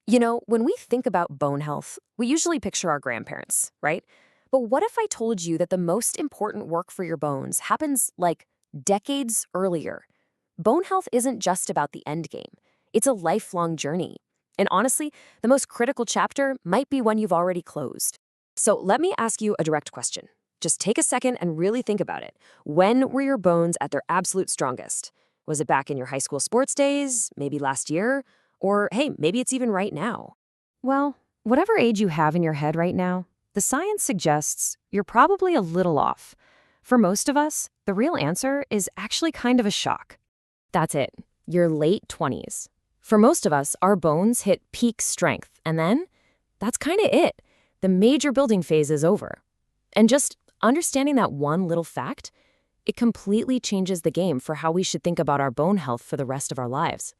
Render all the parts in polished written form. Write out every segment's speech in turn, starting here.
When we think about bone health, we usually picture our grandparents, right? But what if I told you that the most important work for your bones happens like decades earlier? Bone health isn't just about the end game, it's a lifelong journey. And honestly, the most critical chapter might be one you've already closed. So let me ask you a direct question. Just take a second and really think about it. When were your bones at their absolute strongest? Was it back in your high school sports days? Maybe last year? Or hey, maybe it's even right now. Well, whatever age you have in your head right now, the science suggests you're probably a little off. For most of us, the real answer is actually kind of a shock. That's it, your late 20s. For most of us, our bones hit peak strength, and then that's kind of it. The major building phase is over. And just understanding that one little fact, it completely changes the game for how we should think about our bone health for the rest of our lives.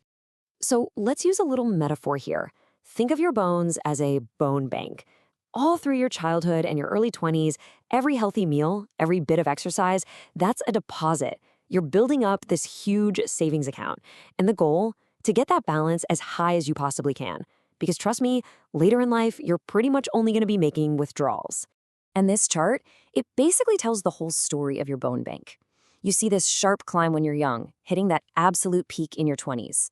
So let's use a little metaphor here. Think of your bones as a bone bank. All through your childhood and your early 20s, every healthy meal, every bit of exercise, that's a deposit. You're building up this huge savings account. And the goal, to get that balance as high as you possibly can. Because trust me, later in life, you're pretty much only going to be making withdrawals. And this chart, it basically tells the whole story of your bone bank. You see this sharp climb when you're young, hitting that absolute peak in your 20s.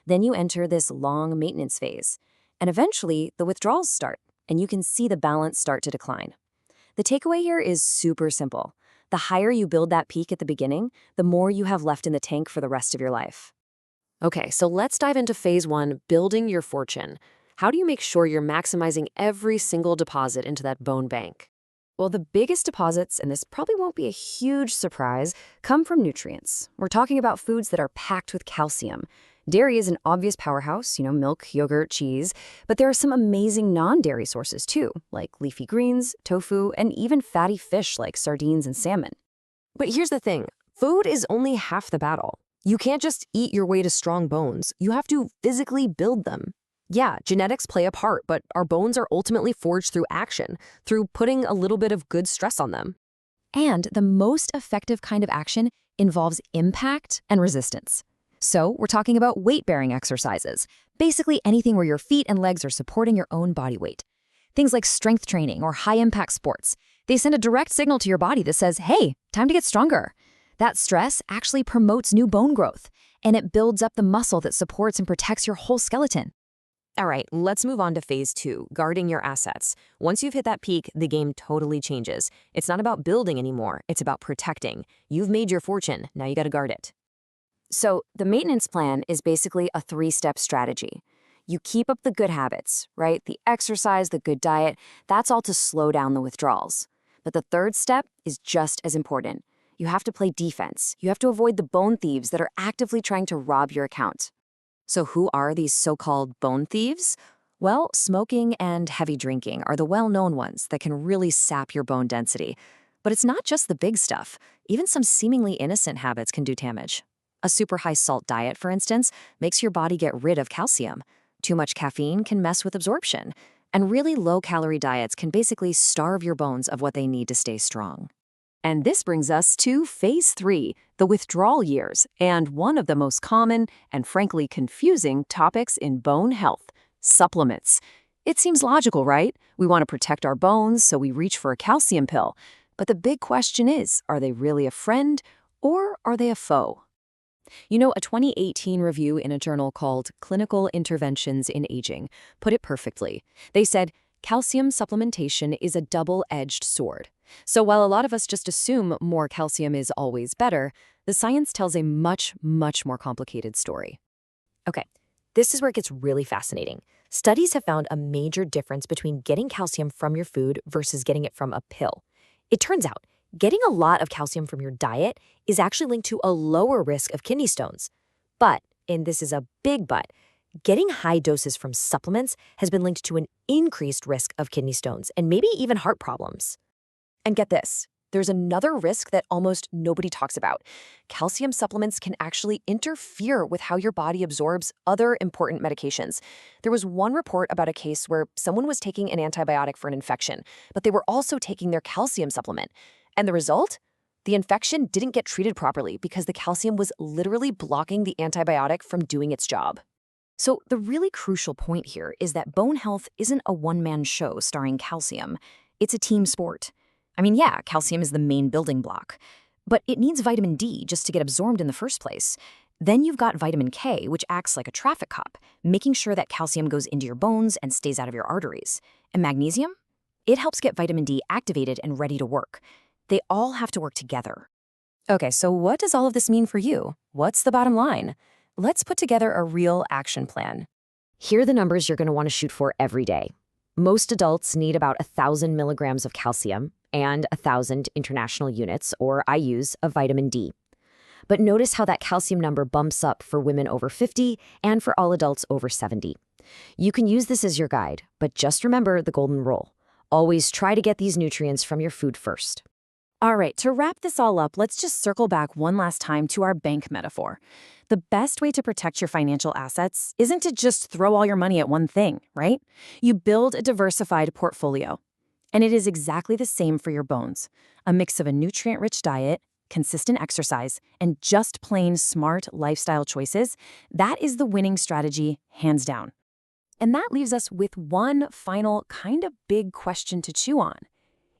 Then you enter this long maintenance phase. And eventually, the withdrawals start, and you can see the balance start to decline. The takeaway here is super simple. The higher you build that peak at the beginning, the more you have left in the tank for the rest of your life. Okay, so let's dive into phase one, building your fortune. How do you make sure you're maximizing every single deposit into that bone bank? Well, the biggest deposits, and this probably won't be a huge surprise, come from nutrients. We're talking about foods that are packed with calcium. Dairy is an obvious powerhouse, milk, yogurt, cheese, but there are some amazing non-dairy sources too, like leafy greens, tofu, and even fatty fish like sardines and salmon. But here's the thing, food is only half the battle. You can't just eat your way to strong bones. You have to physically build them. Yeah, genetics play a part, but our bones are ultimately forged through action, through putting a little bit of good stress on them. And the most effective kind of action involves impact and resistance. So we're talking about weight-bearing exercises, basically anything where your feet and legs are supporting your own body weight. Things like strength training or high-impact sports. They send a direct signal to your body that says, hey, time to get stronger. That stress actually promotes new bone growth, and it builds up the muscle that supports and protects your whole skeleton. All right, let's move on to phase two, guarding your assets. Once you've hit that peak, the game totally changes. It's not about building anymore, it's about protecting. You've made your fortune, now you gotta guard it. So the maintenance plan is basically a 3-step strategy. You keep up the good habits, right? The exercise, the good diet, that's all to slow down the withdrawals. But the third step is just as important. You have to play defense. You have to avoid the bone thieves that are actively trying to rob your account. So who are these so-called bone thieves? Well, smoking and heavy drinking are the well-known ones that can really sap your bone density. But it's not just the big stuff. Even some seemingly innocent habits can do damage. A super high salt diet, for instance, makes your body get rid of calcium. Too much caffeine can mess with absorption. And really low-calorie diets can basically starve your bones of what they need to stay strong. And this brings us to phase 3, the withdrawal years, and one of the most common and frankly confusing topics in bone health, supplements. It seems logical, right? We want to protect our bones, so we reach for a calcium pill. But the big question is, are they really a friend or are they a foe? A 2018 review in a journal called Clinical Interventions in Aging put it perfectly. They said, calcium supplementation is a double-edged sword. So while a lot of us just assume more calcium is always better, the science tells a much, much more complicated story. Okay, this is where it gets really fascinating. Studies have found a major difference between getting calcium from your food versus getting it from a pill. It turns out, getting a lot of calcium from your diet is actually linked to a lower risk of kidney stones. But, and this is a big but, getting high doses from supplements has been linked to an increased risk of kidney stones and maybe even heart problems. And get this, there's another risk that almost nobody talks about. Calcium supplements can actually interfere with how your body absorbs other important medications. There was one report about a case where someone was taking an antibiotic for an infection, but they were also taking their calcium supplement. And the result? The infection didn't get treated properly because the calcium was literally blocking the antibiotic from doing its job. So the really crucial point here is that bone health isn't a one-man show starring calcium. It's a team sport. I mean, yeah, calcium is the main building block, but it needs vitamin D just to get absorbed in the first place. Then you've got vitamin K, which acts like a traffic cop, making sure that calcium goes into your bones and stays out of your arteries. And magnesium? It helps get vitamin D activated and ready to work. They all have to work together. Okay, so what does all of this mean for you? What's the bottom line? Let's put together a real action plan. Here are the numbers you're going to want to shoot for every day. Most adults need about 1,000 milligrams of calcium and 1,000 international units, or IUs, of vitamin D. But notice how that calcium number bumps up for women over 50 and for all adults over 70. You can use this as your guide, but just remember the golden rule. Always try to get these nutrients from your food first. All right, to wrap this all up, let's just circle back one last time to our bank metaphor. The best way to protect your financial assets isn't to just throw all your money at one thing, right? You build a diversified portfolio. And it is exactly the same for your bones. A mix of a nutrient-rich diet, consistent exercise, and just plain smart lifestyle choices, that is the winning strategy, hands down. And that leaves us with one final kind of big question to chew on.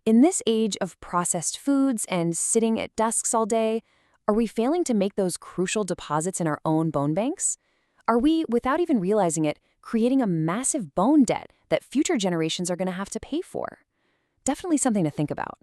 In this age of processed foods and sitting at desks all day, are we failing to make those crucial deposits in our own bone banks? Are we, without even realizing it, creating a massive bone debt that future generations are going to have to pay for? Definitely something to think about.